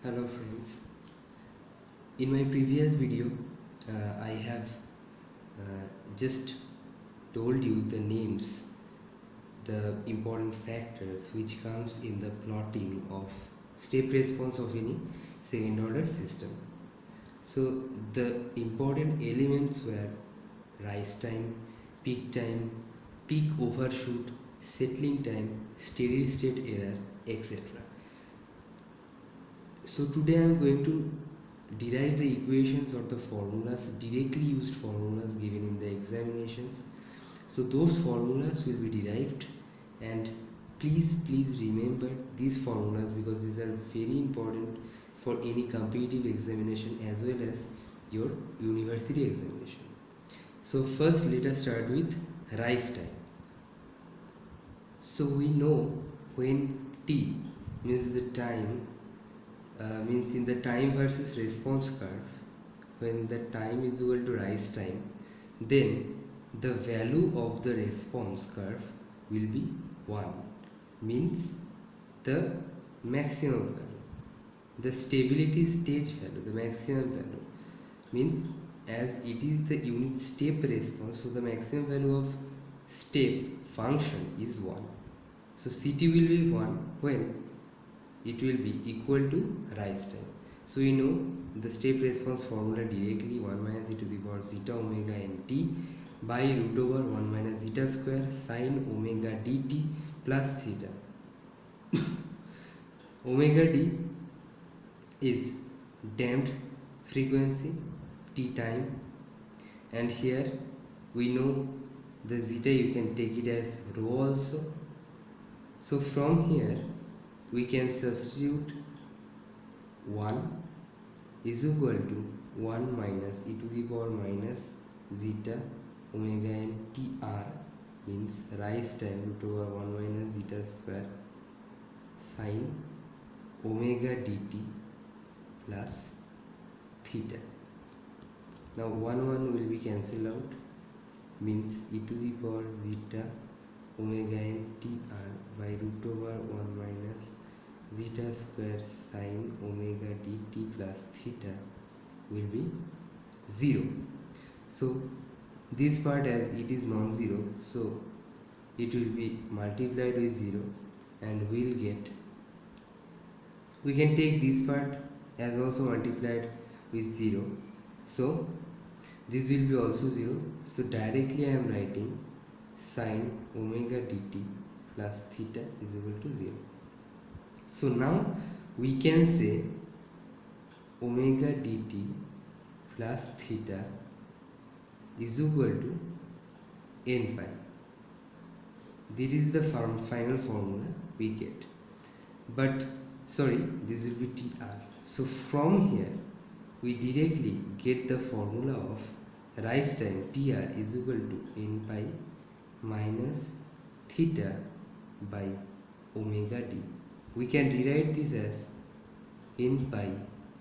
Hello friends, in my previous video I have just told you the names, the important factors which comes in the plotting of step response of any second order system. So the important elements were rise time, peak overshoot, settling time, steady state error, etc. So today I am going to derive the equations or the formulas, directly used formulas given in the examinations. So those formulas will be derived, and please remember these formulas because these are very important for any competitive examination as well as your university examination. So first let us start with rise time. So we know when t means the time means in the time versus response curve, when the time is equal to rise time, then the value of the response curve will be 1, means the maximum value, the stability stage value, the maximum value, means as it is the unit step response, so the maximum value of step function is 1. So Ct will be 1 when it will be equal to rise time. So we know the step response formula directly, 1 minus e to the power zeta omega n t by root over 1 minus zeta square sine omega dt plus theta. Omega d is damped frequency t time, and here we know the zeta, you can take it as rho also. So from here we can substitute 1 is equal to 1 minus e to the power minus zeta omega n tr, means rise time root over 1 minus zeta square sine omega dt plus theta. Now 1 will be cancelled out, means e to the power zeta omega n tr by root over 1 minus zeta square sine omega dt plus theta will be 0. So this part, as it is non-zero, so it will be multiplied with 0 and we'll get, we can take this part as also multiplied with 0, so this will be also 0. So directly I am writing sine omega dt plus theta is equal to 0. So now we can say omega dt plus theta is equal to n pi. This is the final formula we get, but sorry, this will be tr. So from here we directly get the formula of rise time tr is equal to n pi minus theta by omega d. We can rewrite this as n pi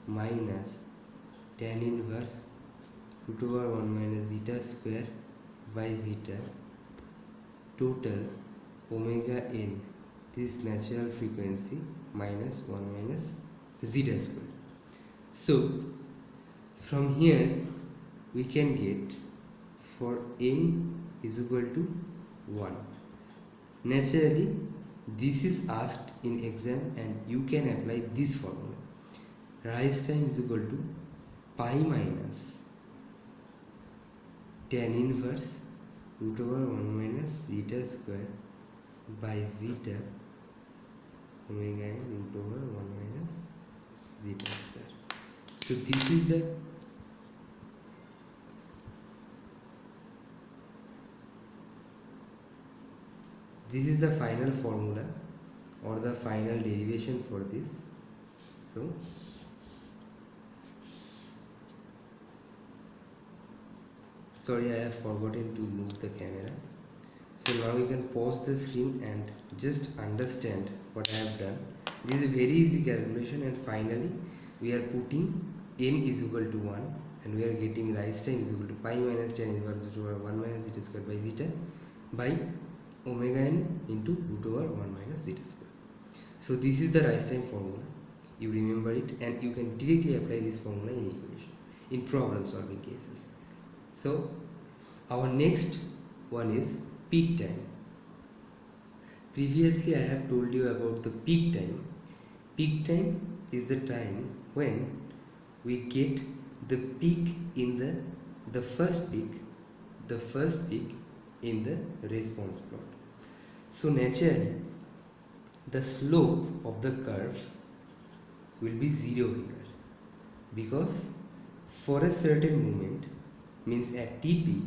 minus tan inverse root over 1 minus zeta square by zeta total omega n, this natural frequency, minus 1 minus zeta square. So from here we can get for n is equal to 1. Naturally this is asked in exam and you can apply this formula. Rise time is equal to pi minus tan inverse root over 1 minus zeta square by zeta omega n root over 1 minus zeta square. So this is the final formula or the final derivation for this. So sorry, I have forgotten to move the camera. So now you can pause the screen and just understand what I have done. This is a very easy calculation, and finally we are putting n is equal to 1 and we are getting rise time is equal to pi minus tan inverse root over 1 minus zeta square by zeta by omega n into root over 1 minus zeta square. So this is the rise time formula. you remember it, and you can directly apply this formula in equation in problem solving cases. So our next one is peak time. Previously I have told you about the peak time. Peak time is the time when we get the peak in the first peak in the response plot. So naturally the slope of the curve will be 0 here, because for a certain moment, means at TP,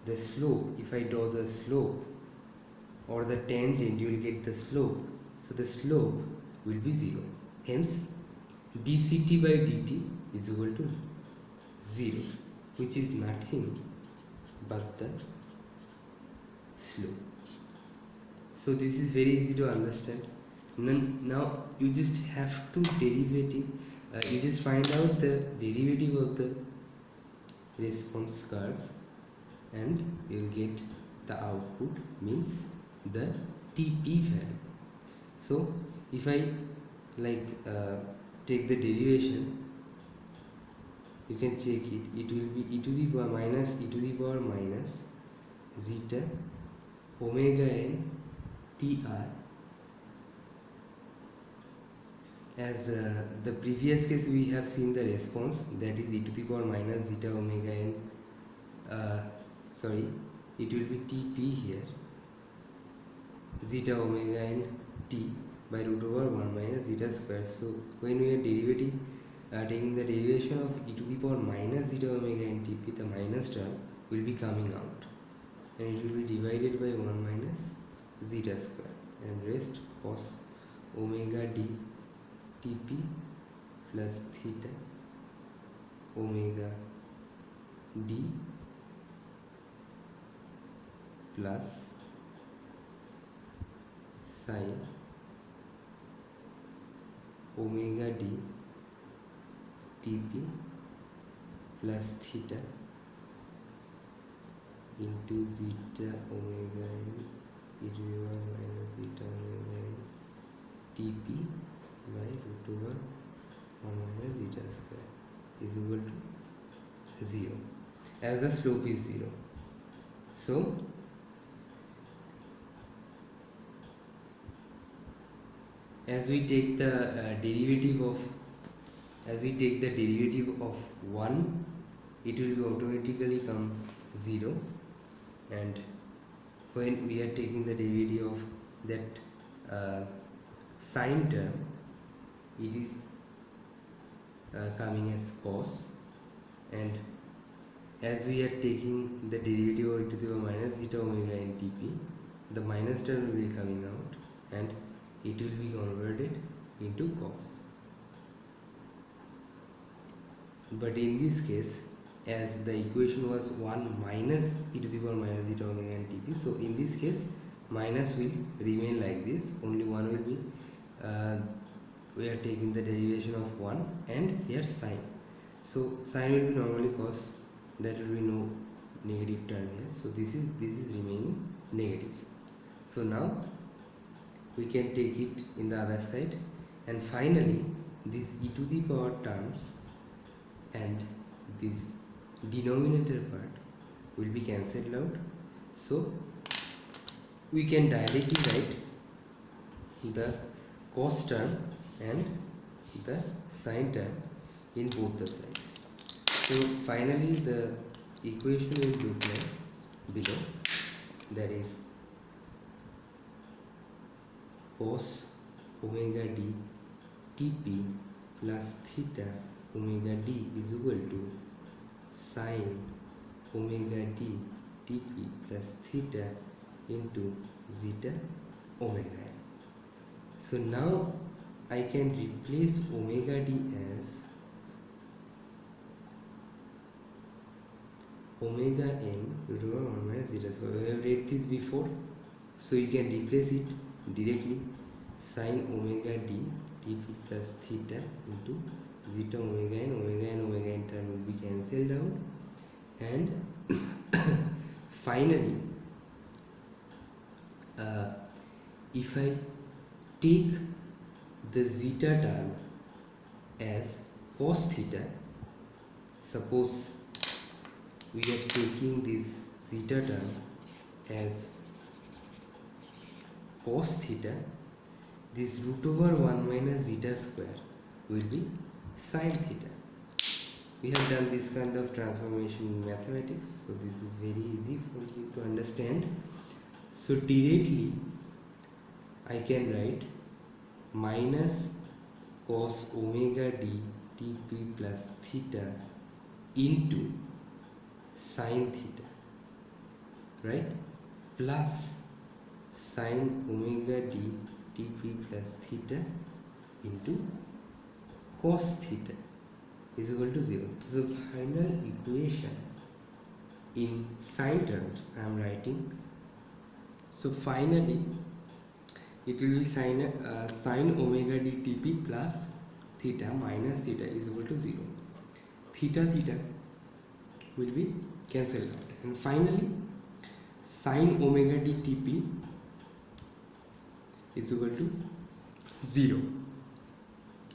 the slope, if I draw the slope or the tangent, you will get the slope. So the slope will be 0. Hence dct by dt is equal to 0, which is nothing but the slope. So this is very easy to understand. Now you just have to derivative, you just find out the derivative of the response curve and you will get the output, means the TP value. So if I take the derivation, you can check it. It will be e to the power minus zeta omega n tr. As the previous case we have seen the response, that is e to the power minus zeta omega n, it will be TP here, zeta omega n t by root over 1 minus zeta square. So when we are taking the derivation of e to the power minus zeta omega n tp, the minus term will be coming out and it will be divided by 1 minus zeta square, and rest cos omega d tp plus theta omega d plus sin omega d tp plus theta into zeta omega n e to the power minus zeta omega n tp by root over 1 minus zeta square is equal to 0, as the slope is 0. So as we take the derivative of 1, it will automatically come 0, and when we are taking the derivative of that sine term, it is coming as cos, and as we are taking the derivative of e to the power minus zeta omega n tp, the minus term will be coming out and it will be converted into cos. But in this case, as the equation was 1 minus e to the power minus zeta omega n tp, so in this case minus will remain like this, only 1 will be we are taking the derivation of 1, and here sine. So sine will be normally cos, there will be no negative term here, so this is remaining negative. So now we can take it in the other side, and finally this e to the power terms and this denominator part will be cancelled out. So we can directly write the cos term and the sine term in both the sides. So finally the equation will look like below, that is cos omega d tp plus theta omega d is equal to sin omega d tp plus theta into zeta omega n. So now I can replace omega d as omega n root over 1 minus zeta square. We have read this before, so you can replace it directly, sin omega d tp plus theta into zeta omega n term will be cancelled out, and finally if I take the zeta term as cos theta. Suppose we are taking this zeta term as cos theta, this root over 1 minus zeta square will be sin theta. We have done this kind of transformation in mathematics, so this is very easy for you to understand. So directly I can write minus cos omega d tp plus theta into sin theta, right, plus sin omega d tp plus theta into cos theta is equal to 0. So the final equation in sine terms I am writing. So finally it will be sin omega d tp plus theta minus theta is equal to 0. Theta will be cancelled out, and finally sin omega d tp is equal to 0.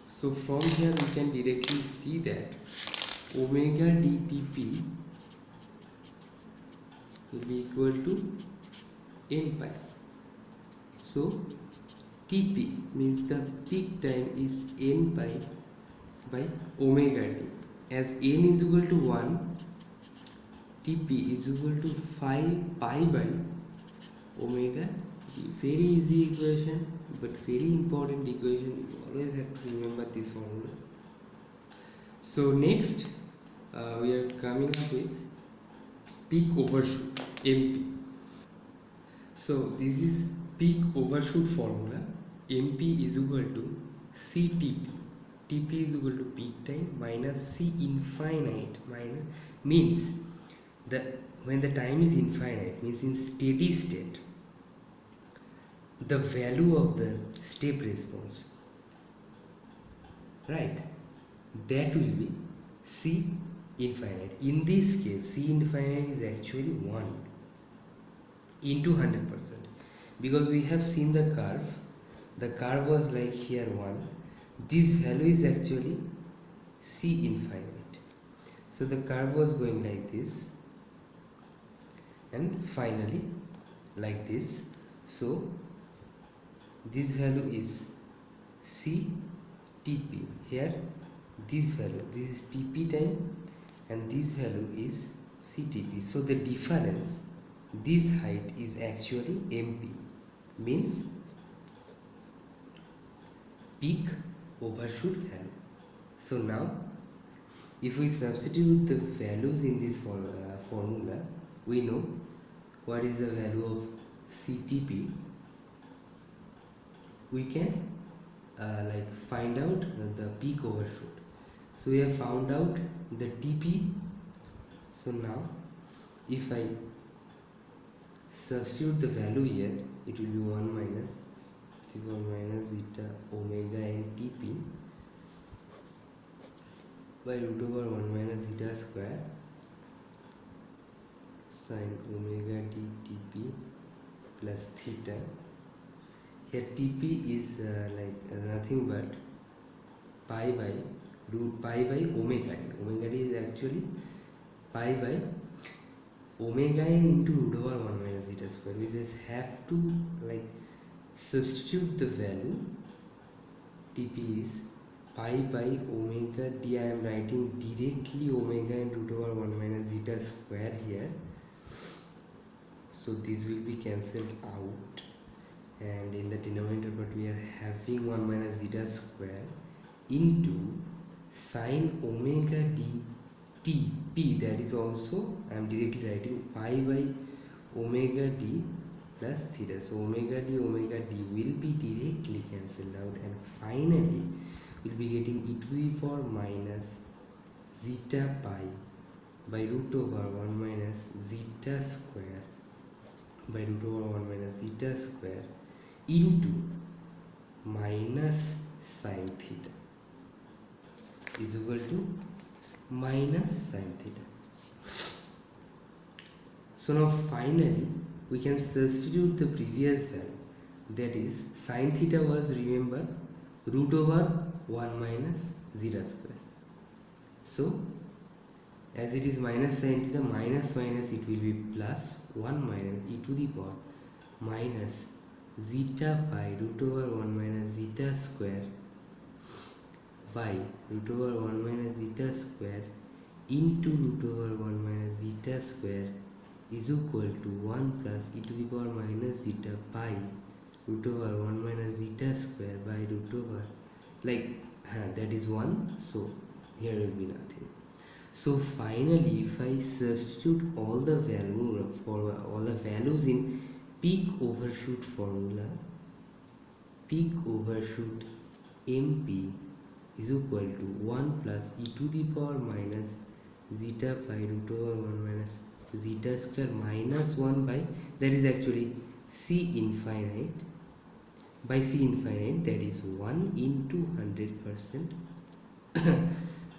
So from here we can directly see that omega dTp will be equal to n pi. So Tp means the peak time is n pi by omega d. As n is equal to 1, Tp is equal to 5 pi by omega d. Very easy equation, but very important equation. You always have to remember this formula. So next we are coming up with peak overshoot, MP. So this is peak overshoot formula. MP is equal to CTP. TP is equal to peak time minus C infinite minus, means the when the time is infinite, means in steady state the value of the step response, right, that will be C infinite. In this case C infinite is actually 1 into 100%, because we have seen the curve was like here 1, this value is actually C infinite. So the curve was going like this and finally like this. So this value is CTP. Here this value, this is TP time, and this value is CTP. So the difference, this height is actually MP, means peak overshoot value. So now if we substitute the values in this formula, we know what is the value of CTP. We can like find out the peak overshoot. So we have found out the TP. So now if I substitute the value here, it will be 1 minus zeta omega and TP by root over 1 minus zeta square sin omega d TP plus theta. Here TP is nothing but pi by omega d. Omega d is actually pi by omega n into root over 1 minus zeta square. We just have to like substitute the value. TP is pi by omega d. I am writing directly omega n root over 1 minus zeta square here. So this will be cancelled out, and in the denominator but we are having 1 minus zeta square into sin omega d TP, that is also I am directly writing pi by omega d plus theta. So omega d will be directly cancelled out, and finally we'll be getting e to the power minus zeta pi by root over 1 minus zeta square by root over 1 minus zeta square into minus sin theta is equal to minus sin theta. So now finally we can substitute the previous value, that is sin theta was, remember, root over 1 minus zeta square. So as it is minus sin theta, minus minus it will be plus 1 minus e to the power minus zeta pi root over 1 minus zeta square by root over 1 minus zeta square into root over 1 minus zeta square is equal to 1 plus e to the power minus zeta pi root over 1 minus zeta square by root over, like that is 1, so here will be nothing. So finally, if I substitute all the values in peak overshoot formula, peak overshoot MP is equal to 1 plus e to the power minus zeta pi root over 1 minus zeta square minus 1 by, that is actually C infinite, by C infinite, that is 1 into 100%.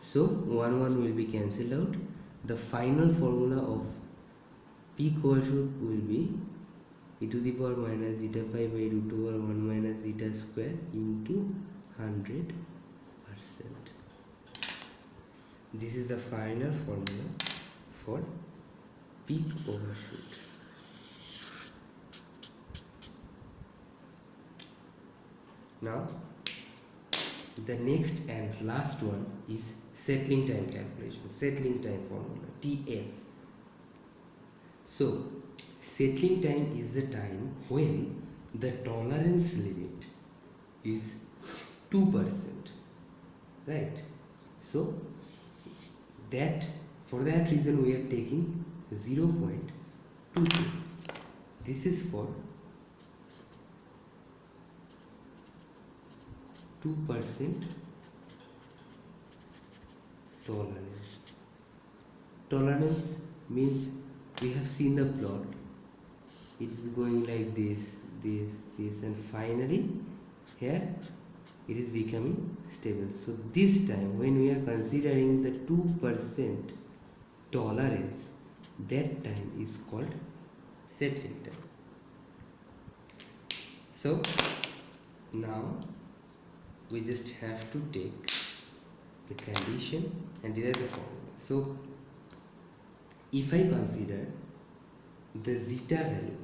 So 1 will be cancelled out. The final formula of peak overshoot will be e to the power minus zeta pi by root over 1 minus zeta square into 100%. This is the final formula for peak overshoot. Now the next and last one is settling time calculation, settling time formula, TS. So settling time is the time when the tolerance limit is 2%, right? So that, for that reason we are taking 0.22. This is for 2% tolerance. Tolerance means, we have seen the plot, it is going like this, and finally here it is becoming stable. So this time when we are considering the 2% tolerance, that time is called settling time. So now we just have to take the condition and derive the formula. So if I consider the zeta value